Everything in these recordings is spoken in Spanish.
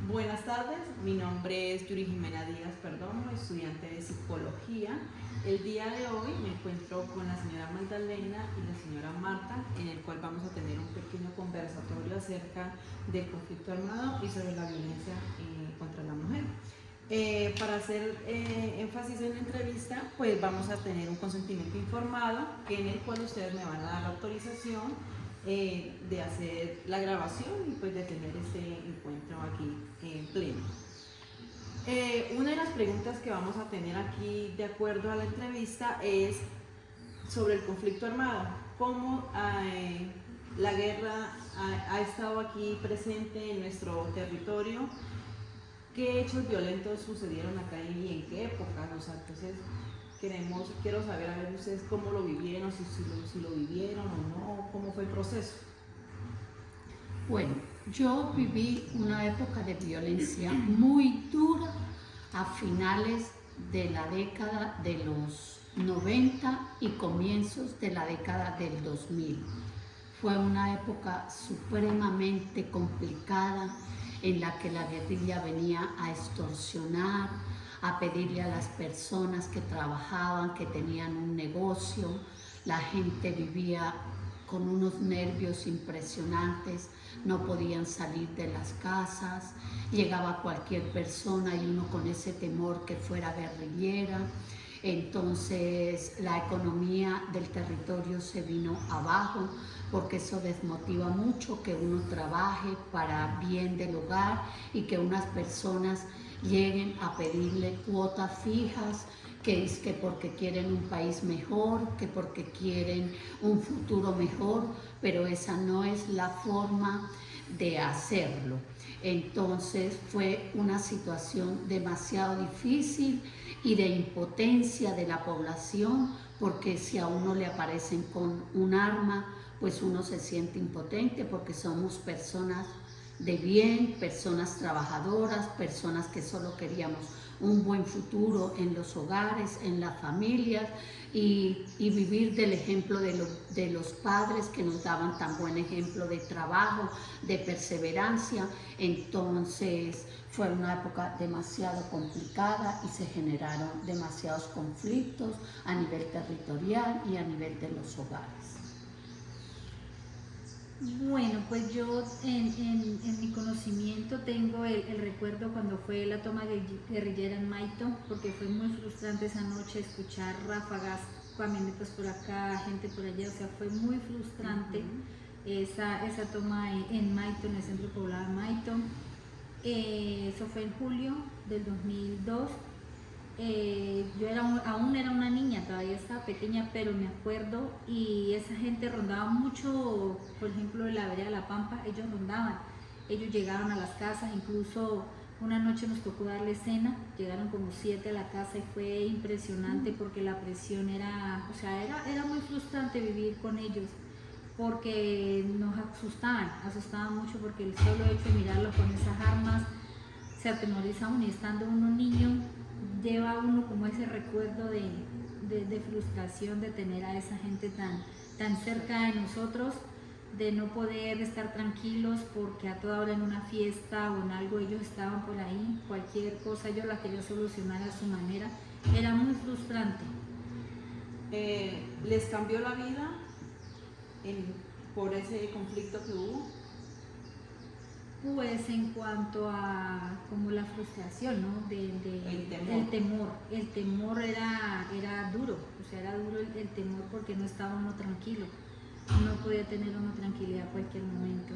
Buenas tardes, mi nombre es Yuri Jimena Díaz Perdomo, estudiante de Psicología. El día de hoy me encuentro con la señora Magdalena y la señora Marta, en el cual vamos a tener un pequeño conversatorio acerca del conflicto armado y sobre la violencia contra la mujer. Para hacer énfasis en la entrevista, pues vamos a tener un consentimiento informado, en el cual ustedes me van a dar la autorización de hacer la grabación y pues de tener este encuentro aquí en pleno. Una de las preguntas que vamos a tener aquí de acuerdo a la entrevista es sobre el conflicto armado. ¿Cómo la guerra ha estado aquí presente en nuestro territorio? ¿Qué hechos violentos sucedieron acá y en qué época? O sea, entonces quiero saber a ver ustedes cómo lo vivieron, si lo vivieron o no, cómo fue el proceso. Bueno, yo viví una época de violencia muy dura a finales de la década de los 90 y comienzos de la década del 2000. Fue una época supremamente complicada en la que la guerrilla venía a extorsionar, a pedirle a las personas que trabajaban, que tenían un negocio. La gente vivía con unos nervios impresionantes, no podían salir de las casas, llegaba cualquier persona y uno con ese temor que fuera guerrillera. Entonces la economía del territorio se vino abajo, porque eso desmotiva mucho que uno trabaje para bien del hogar y que unas personas lleguen a pedirle cuotas fijas, que es que porque quieren un país mejor, que porque quieren un futuro mejor, pero esa no es la forma de hacerlo. Entonces fue una situación demasiado difícil y de impotencia de la población, porque si a uno le aparecen con un arma, pues uno se siente impotente, porque somos personas de bien, personas trabajadoras, personas que solo queríamos un buen futuro en los hogares, en las familias y vivir del ejemplo de los padres que nos daban tan buen ejemplo de trabajo, de perseverancia. Entonces fue una época demasiado complicada y se generaron demasiados conflictos a nivel territorial y a nivel de los hogares. Bueno, pues yo en mi conocimiento tengo el recuerdo cuando fue la toma guerrillera en Maito, porque fue muy frustrante esa noche escuchar ráfagas, camionetas por acá, gente por allá, o sea, fue muy frustrante esa toma en Maito, en el centro poblado de Maito. Eso fue en julio del 2002. Yo aún era una niña, todavía estaba pequeña, pero me acuerdo, y esa gente rondaba mucho, por ejemplo en la vereda de La Pampa, ellos rondaban, ellos llegaron a las casas, incluso una noche nos tocó darle cena, llegaron como 7 a la casa y fue impresionante porque la presión era muy frustrante vivir con ellos, porque nos asustaban mucho, porque el solo hecho de mirarlos con esas armas se atemoriza uno, y estando uno niño lleva uno como ese recuerdo de frustración de tener a esa gente tan cerca de nosotros, de no poder estar tranquilos porque a toda hora en una fiesta o en algo ellos estaban por ahí, cualquier cosa ellos la querían solucionar a su manera, era muy frustrante. ¿Les cambió la vida por ese conflicto que hubo? Pues en cuanto a como la frustración, ¿no? El temor era duro, o sea, era duro el temor porque no estaba uno tranquilo, no podía tener uno tranquilidad a cualquier momento.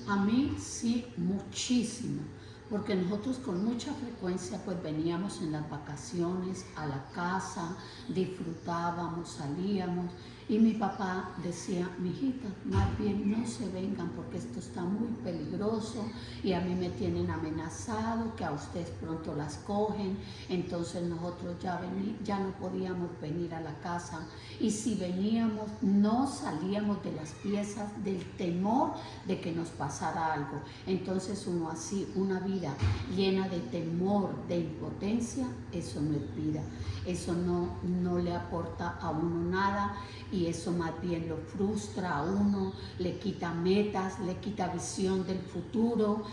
A mí sí, muchísimo, porque nosotros con mucha frecuencia pues veníamos en las vacaciones a la casa, disfrutábamos, salíamos, y mi papá decía: mijita, más bien no se vengan porque esto está muy peligroso y a mí me tienen amenazado, que a ustedes pronto las cogen. Entonces nosotros ya no podíamos venir a la casa, y si veníamos no salíamos de las piezas del temor de que nos pasara algo. Entonces uno así, una vida llena de temor, de impotencia, eso no es vida, eso no le aporta a uno nada, y eso más bien lo frustra a uno, le quita metas, le quita visión del futuro,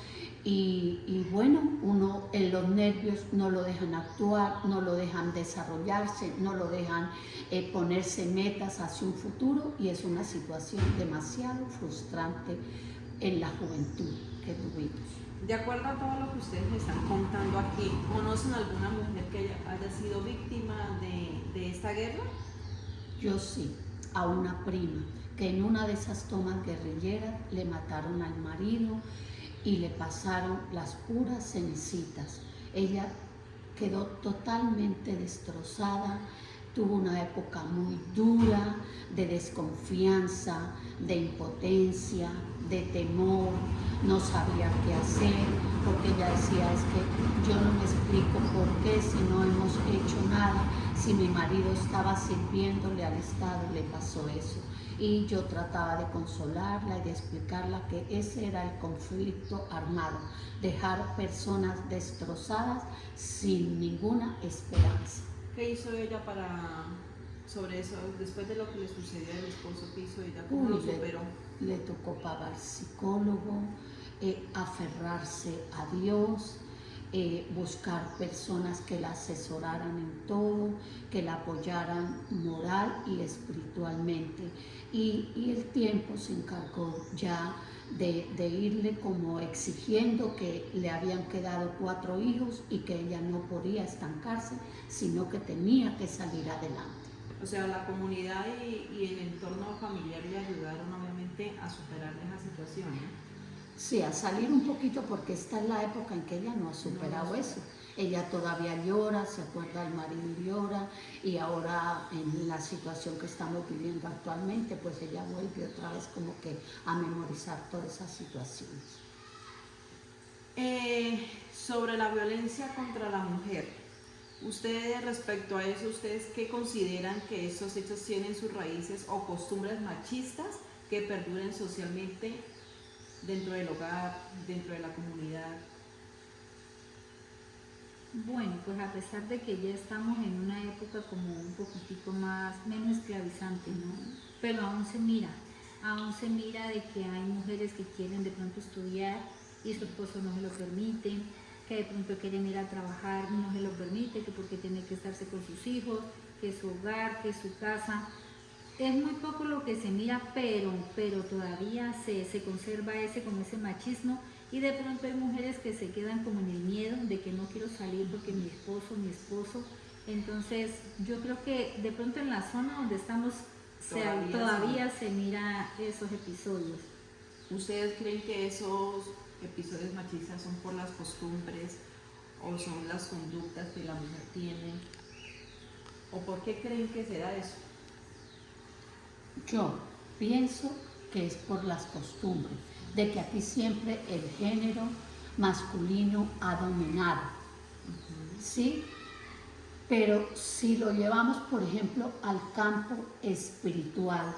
Y bueno, uno en los nervios no lo dejan actuar, no lo dejan desarrollarse, no lo dejan ponerse metas hacia un futuro, y es una situación demasiado frustrante en la juventud que tuvimos. De acuerdo a todo lo que ustedes me están contando aquí, ¿conocen alguna mujer que haya sido víctima de esta guerra? Yo sí, a una prima, que en una de esas tomas guerrilleras le mataron al marido y le pasaron las puras cenicitas. Ella quedó totalmente destrozada, tuvo una época muy dura de desconfianza, de impotencia, de temor, no sabía qué hacer, porque ella decía, es que yo no me explico por qué si no hemos hecho nada, si mi marido estaba sirviéndole al Estado, le pasó eso. Y yo trataba de consolarla y de explicarla que ese era el conflicto armado, dejar personas destrozadas sin ninguna esperanza. ¿Qué hizo ella sobre eso, después de lo que le sucedió al esposo? ¿Qué hizo ella? ¿Cómo lo superó? Le tocó pagar psicólogo, aferrarse a Dios, buscar personas que la asesoraran en todo, que la apoyaran moral y espiritualmente. Y el tiempo se encargó ya de irle como exigiendo que le habían quedado 4 hijos y que ella no podía estancarse, sino que tenía que salir adelante. O sea, la comunidad y el entorno familiar le ayudaron obviamente a superar esa situación, ¿no? Sí, a salir un poquito, porque esta es la época en que ella no ha superado eso. Ella todavía llora, se acuerda del marido y llora, y ahora en la situación que estamos viviendo actualmente, pues ella vuelve otra vez como que a memorizar todas esas situaciones. Sobre la violencia contra la mujer, ustedes respecto a eso, ¿ustedes qué consideran que estos hechos tienen sus raíces o costumbres machistas que perduren socialmente dentro del hogar, dentro de la comunidad? Bueno, pues a pesar de que ya estamos en una época como un poquitico menos esclavizante, ¿no? Pero aún se mira de que hay mujeres que quieren de pronto estudiar y su esposo no se lo permite, que de pronto quieren ir a trabajar y no se lo permite, que porque tiene que estarse con sus hijos, que su hogar, que su casa. Es muy poco lo que se mira, pero todavía se conserva como ese machismo, y de pronto hay mujeres que se quedan como en el miedo de que no quiero salir porque mi esposo. Entonces yo creo que de pronto en la zona donde estamos todavía se mira esos episodios. ¿Ustedes creen que esos episodios machistas son por las costumbres o son las conductas que la mujer tiene? ¿O por qué creen que será eso? Yo pienso que es por las costumbres, de que aquí siempre el género masculino ha dominado, ¿sí? Pero si lo llevamos, por ejemplo, al campo espiritual,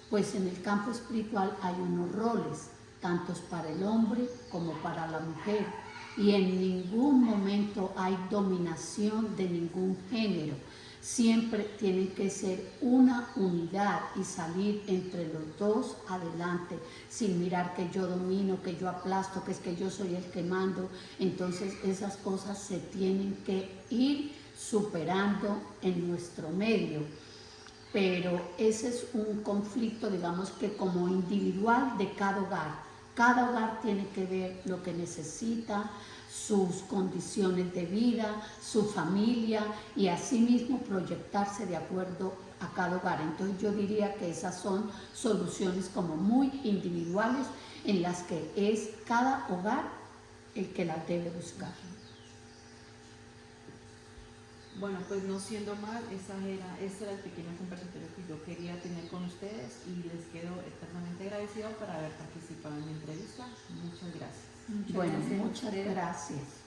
pues en el campo espiritual hay unos roles, tantos para el hombre como para la mujer, y en ningún momento hay dominación de ningún género. Siempre tienen que ser una unidad y salir entre los dos adelante, sin mirar que yo domino, que yo aplasto, que es que yo soy el que mando. Entonces esas cosas se tienen que ir superando en nuestro medio. Pero ese es un conflicto, digamos que como individual de cada hogar. Cada hogar tiene que ver lo que necesita, sus condiciones de vida, su familia, y asimismo proyectarse de acuerdo a cada hogar. Entonces yo diría que esas son soluciones como muy individuales en las que es cada hogar el que las debe buscar. Bueno, pues no siendo más, este era el pequeño conversatorio que yo quería tener con ustedes, y les quedo eternamente agradecido por haber participado en la entrevista. Muchas gracias. Muchas gracias.